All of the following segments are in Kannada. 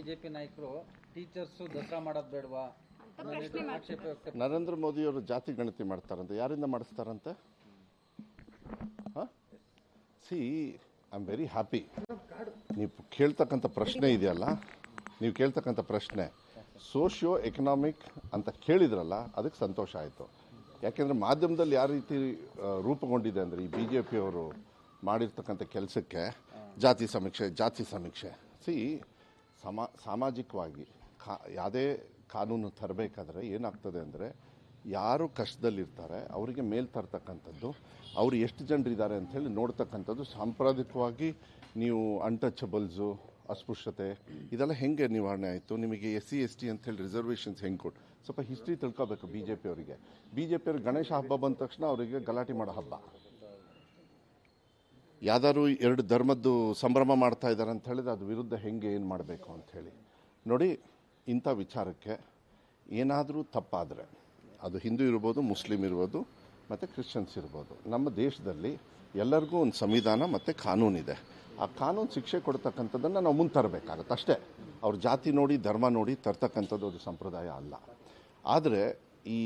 ಬಿಜೆಪಿ ನಾಯಕರು ಟೀಚರ್ಸ್ ದಸರಾ ಮಾಡೋದು ಬೇಡವಾ ಆಕ್ಷೇಪ ವ್ಯಕ್ತ. ನರೇಂದ್ರ ಮೋದಿ ಅವರು ಜಾತಿ ಗಣತಿ ಮಾಡ್ತಾರಂತೆ, ಯಾರಿಂದ ಮಾಡಿಸ್ತಾರಂತೆ? See I am very happy. ನೀವು ಕೇಳ್ತಕ್ಕಂಥ ಪ್ರಶ್ನೆ ಇದೆಯಲ್ಲ, ನೀವು ಕೇಳ್ತಕ್ಕಂಥ ಪ್ರಶ್ನೆ ಸೋಷಿಯೋ ಎಕನಾಮಿಕ್ ಅಂತ ಕೇಳಿದ್ರಲ್ಲ, ಅದಕ್ಕೆ ಸಂತೋಷ ಆಯಿತು. ಯಾಕೆಂದರೆ ಮಾಧ್ಯಮದಲ್ಲಿ ಯಾವ ರೀತಿ ರೂಪುಗೊಂಡಿದೆ ಅಂದರೆ, ಈ ಬಿ ಜೆ ಪಿಯವರು ಮಾಡಿರ್ತಕ್ಕಂಥ ಕೆಲಸಕ್ಕೆ ಜಾತಿ ಸಮೀಕ್ಷೆ ಸಿ ಸಾಮಾಜಿಕವಾಗಿ ಯಾವುದೇ ಕಾನೂನು ತರಬೇಕಾದ್ರೆ ಏನಾಗ್ತದೆ ಅಂದರೆ, ಯಾರು ಕಷ್ಟದಲ್ಲಿರ್ತಾರೆ ಅವರಿಗೆ ಮೇಲ್ ತರ್ತಕ್ಕಂಥದ್ದು, ಅವರು ಎಷ್ಟು ಜನರಿದ್ದಾರೆ ಅಂಥೇಳಿ ನೋಡ್ತಕ್ಕಂಥದ್ದು. ಸಾಂಪ್ರದಾಯಿಕವಾಗಿ ನೀವು ಅನ್ಟಚಬಲ್ಸು, ಅಸ್ಪೃಶ್ಯತೆ ಇದೆಲ್ಲ ಹೆಂಗೆ ನಿವಾರಣೆ ಆಯಿತು? ನಿಮಗೆ SC ST ಅಂಥೇಳಿ ರಿಸರ್ವೇಷನ್ಸ್ ಹೆಂಗೆ ಕೊಟ್ಟು ಸ್ವಲ್ಪ ಹಿಸ್ಟ್ರಿ ತಿಳ್ಕೊಬೇಕು. ಬಿ ಜೆ ಪಿಯವ್ರಿಗೆ ಗಣೇಶ ಹಬ್ಬ ಬಂದ ತಕ್ಷಣ ಅವರಿಗೆ ಗಲಾಟೆ ಮಾಡೋ ಹಬ್ಬ. ಯಾವ್ದಾದ್ರು ಎರಡು ಧರ್ಮದ್ದು ಸಂಭ್ರಮ ಮಾಡ್ತಾ ಇದ್ದಾರೆ ಅಂತ ಹೇಳಿದ್ರೆ ಅದು ವಿರುದ್ಧ ಹೆಂಗೆ ಏನು ಮಾಡಬೇಕು ಅಂಥೇಳಿ ನೋಡಿ. ಇಂಥ ವಿಚಾರಕ್ಕೆ ಏನಾದರೂ ತಪ್ಪಾದರೆ, ಅದು ಹಿಂದೂ ಇರ್ಬೋದು, ಮುಸ್ಲಿಂ ಇರ್ಬೋದು, ಮತ್ತು ಕ್ರಿಶ್ಚಿಯನ್ಸ್ ಇರ್ಬೋದು, ನಮ್ಮ ದೇಶದಲ್ಲಿ ಎಲ್ಲರಿಗೂ ಒಂದು ಸಂವಿಧಾನ ಮತ್ತು ಕಾನೂನಿದೆ. ಆ ಕಾನೂನು ಶಿಕ್ಷೆ ಕೊಡ್ತಕ್ಕಂಥದ್ದನ್ನು ನಾವು ಮುಂದೆ ತರಬೇಕಾಗತ್ತೆ ಅಷ್ಟೇ. ಅವ್ರ ಜಾತಿ ನೋಡಿ, ಧರ್ಮ ನೋಡಿ ತರ್ತಕ್ಕಂಥದ್ದು ಅದು ಸಂಪ್ರದಾಯ ಅಲ್ಲ. ಆದರೆ ಈ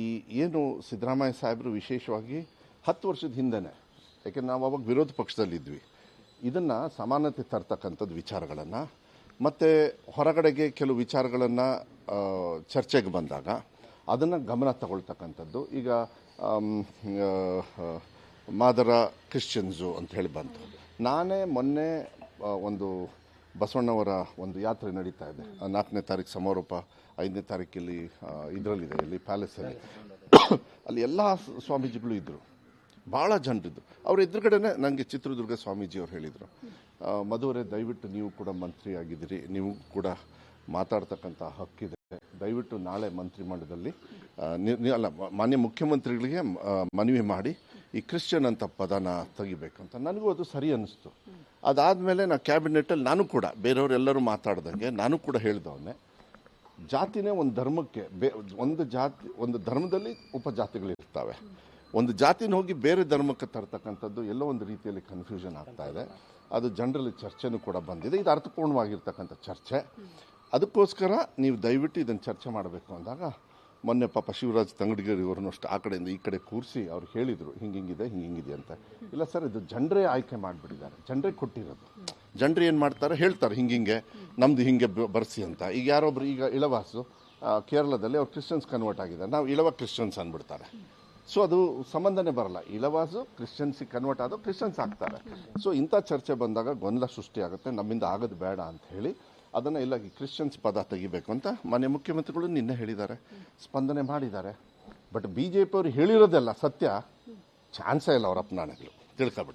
ಏನು ಸಿದ್ದರಾಮಯ್ಯ ಸಾಹೇಬರು ವಿಶೇಷವಾಗಿ 10 ವರ್ಷದ ಹಿಂದೆನೇ, ಯಾಕೆಂದ್ರೆ ನಾವು ಅವಾಗ ವಿರೋಧ ಪಕ್ಷದಲ್ಲಿದ್ವಿ, ಇದನ್ನು ಸಮಾನತೆ ತರ್ತಕ್ಕಂಥದ್ದು ವಿಚಾರಗಳನ್ನು, ಮತ್ತು ಹೊರಗಡೆಗೆ ಕೆಲವು ವಿಚಾರಗಳನ್ನು ಚರ್ಚೆಗೆ ಬಂದಾಗ ಅದನ್ನು ಗಮನ ತಗೊಳ್ತಕ್ಕಂಥದ್ದು. ಈಗ ಮಾದರ ಕ್ರಿಶ್ಚಿಯನ್ಸು ಅಂತ ಹೇಳಿ ಬಂತು. ನಾನೇ ಮೊನ್ನೆ ಒಂದು ಬಸವಣ್ಣವರ ಒಂದು ಯಾತ್ರೆ ನಡೀತಾ ಇದೆ, 4ನೇ ತಾರೀಕು ಸಮಾರೋಪ, 5ನೇ ತಾರೀಕಲ್ಲಿ ಇದರಲ್ಲಿದೆ, ಇಲ್ಲಿ ಪ್ಯಾಲೇಸಲ್ಲಿ. ಅಲ್ಲಿ ಎಲ್ಲ ಸ್ವಾಮೀಜಿಗಳು ಇದ್ದರು, ಭಾಳ ಜನರಿದ್ದರು. ಅವ್ರ ಎದುರುಗಡೆನೆ ನನಗೆ ಚಿತ್ರದುರ್ಗ ಸ್ವಾಮೀಜಿಯವ್ರು ಹೇಳಿದರು, ಮಧುವರೇ ದಯವಿಟ್ಟು ನೀವು ಕೂಡ ಮಂತ್ರಿ ಆಗಿದ್ದೀರಿ, ನೀವು ಕೂಡ ಮಾತಾಡ್ತಕ್ಕಂಥ ಹಕ್ಕಿದೆ, ದಯವಿಟ್ಟು ನಾಳೆ ಮಂತ್ರಿಮಂಡಲದಲ್ಲಿ ಅಲ್ಲ ಮಾನ್ಯ ಮುಖ್ಯಮಂತ್ರಿಗಳಿಗೆ ಮನವಿ ಮಾಡಿ ಈ ಕ್ರಿಶ್ಚಿಯನ್ ಅಂತ ಪದನ ತೆಗಿಬೇಕಂತ. ನನಗೂ ಅದು ಸರಿ ಅನ್ನಿಸ್ತು. ಅದಾದಮೇಲೆ ನಾನು ಕ್ಯಾಬಿನೆಟಲ್ಲಿ ನಾನು ಕೂಡ ಬೇರೆಯವರೆಲ್ಲರೂ ಮಾತಾಡ್ದಂಗೆ ನಾನು ಕೂಡ ಹೇಳಿದವನ್ನೇ, ಜಾತಿನೇ ಒಂದು ಧರ್ಮಕ್ಕೆ ಒಂದು ಧರ್ಮದಲ್ಲಿ ಉಪಜಾತಿಗಳಿರ್ತವೆ. ಒಂದು ಜಾತಿನ ಹೋಗಿ ಬೇರೆ ಧರ್ಮಕ್ಕೆ ತರ್ತಕ್ಕಂಥದ್ದು ಎಲ್ಲೋ ಒಂದು ರೀತಿಯಲ್ಲಿ ಕನ್ಫ್ಯೂಷನ್ ಆಗ್ತಾ ಇದೆ. ಅದು ಜನರಲ್ಲಿ ಚರ್ಚೆನೂ ಕೂಡ ಬಂದಿದೆ. ಇದು ಅರ್ಥಪೂರ್ಣವಾಗಿರ್ತಕ್ಕಂಥ ಚರ್ಚೆ. ಅದಕ್ಕೋಸ್ಕರ ನೀವು ದಯವಿಟ್ಟು ಇದನ್ನು ಚರ್ಚೆ ಮಾಡಬೇಕು ಅಂದಾಗ ಮೊನ್ನೆ ಪಾಪ ಶಿವರಾಜ್ ತಂಗಡಗಿರಿ ಅವರನ್ನು ಅಷ್ಟು ಆ ಕಡೆಯಿಂದ ಈ ಕಡೆ ಕೂರಿಸಿ ಅವ್ರು ಹೇಳಿದರು ಹಿಂಗಿದೆ ಅಂತ. ಇಲ್ಲ ಸರ್, ಇದು ಜನರೇ ಆಯ್ಕೆ ಮಾಡಿಬಿಟ್ಟಿದ್ದಾರೆ, ಜನರೇ ಕೊಟ್ಟಿರೋದು. ಜನರು ಏನು ಮಾಡ್ತಾರೆ, ಹೇಳ್ತಾರೆ ಹಿಂಗೆ ನಮ್ಮದು ಹಿಂಗೆ ಬರ್ಸಿ ಅಂತ. ಈಗ ಯಾರೊಬ್ರು ಈಗ ಇಳವಾಸು ಕೇರಳದಲ್ಲಿ ಅವ್ರು ಕ್ರಿಶ್ಚಿಯನ್ಸ್ ಕನ್ವರ್ಟ್ ಆಗಿದ್ದಾರೆ, ನಾವು ಇಳವ ಕ್ರಿಶ್ಚಿಯನ್ಸ್ ಅಂದ್ಬಿಡ್ತಾರೆ. ಸೊ ಅದು ಸಂಬಂಧನೇ ಬರಲ್ಲ. ಇಳವಾಸು ಕ್ರಿಶ್ಚಿಯನ್ಸಿಗೆ ಕನ್ವರ್ಟ್ ಆದವು ಕ್ರಿಶ್ಚಿಯನ್ಸ್ ಆಗ್ತಾರೆ. ಸೊ ಇಂಥ ಚರ್ಚೆ ಬಂದಾಗ ಗೊಂದಲ ಸೃಷ್ಟಿಯಾಗುತ್ತೆ, ನಮ್ಮಿಂದ ಆಗೋದು ಬೇಡ ಅಂತ ಹೇಳಿ ಅದನ್ನು ಇಲ್ಲ ಕ್ರಿಶ್ಚಿಯನ್ಸ್ ಪದ ತೆಗಿಬೇಕು ಅಂತ ಮಾನ್ಯ ಮುಖ್ಯಮಂತ್ರಿಗಳು ನಿನ್ನೆ ಹೇಳಿದ್ದಾರೆ, ಸ್ಪಂದನೆ ಮಾಡಿದ್ದಾರೆ. ಬಟ್ BJP ಅವರು ಹೇಳಿರೋದೆಲ್ಲ ಸತ್ಯ ಚಾನ್ಸೇ ಇಲ್ಲ, ಅವರ ಅಪನಾಣೆಗಳು ತಿಳ್ಕೊಬಿಡಿ.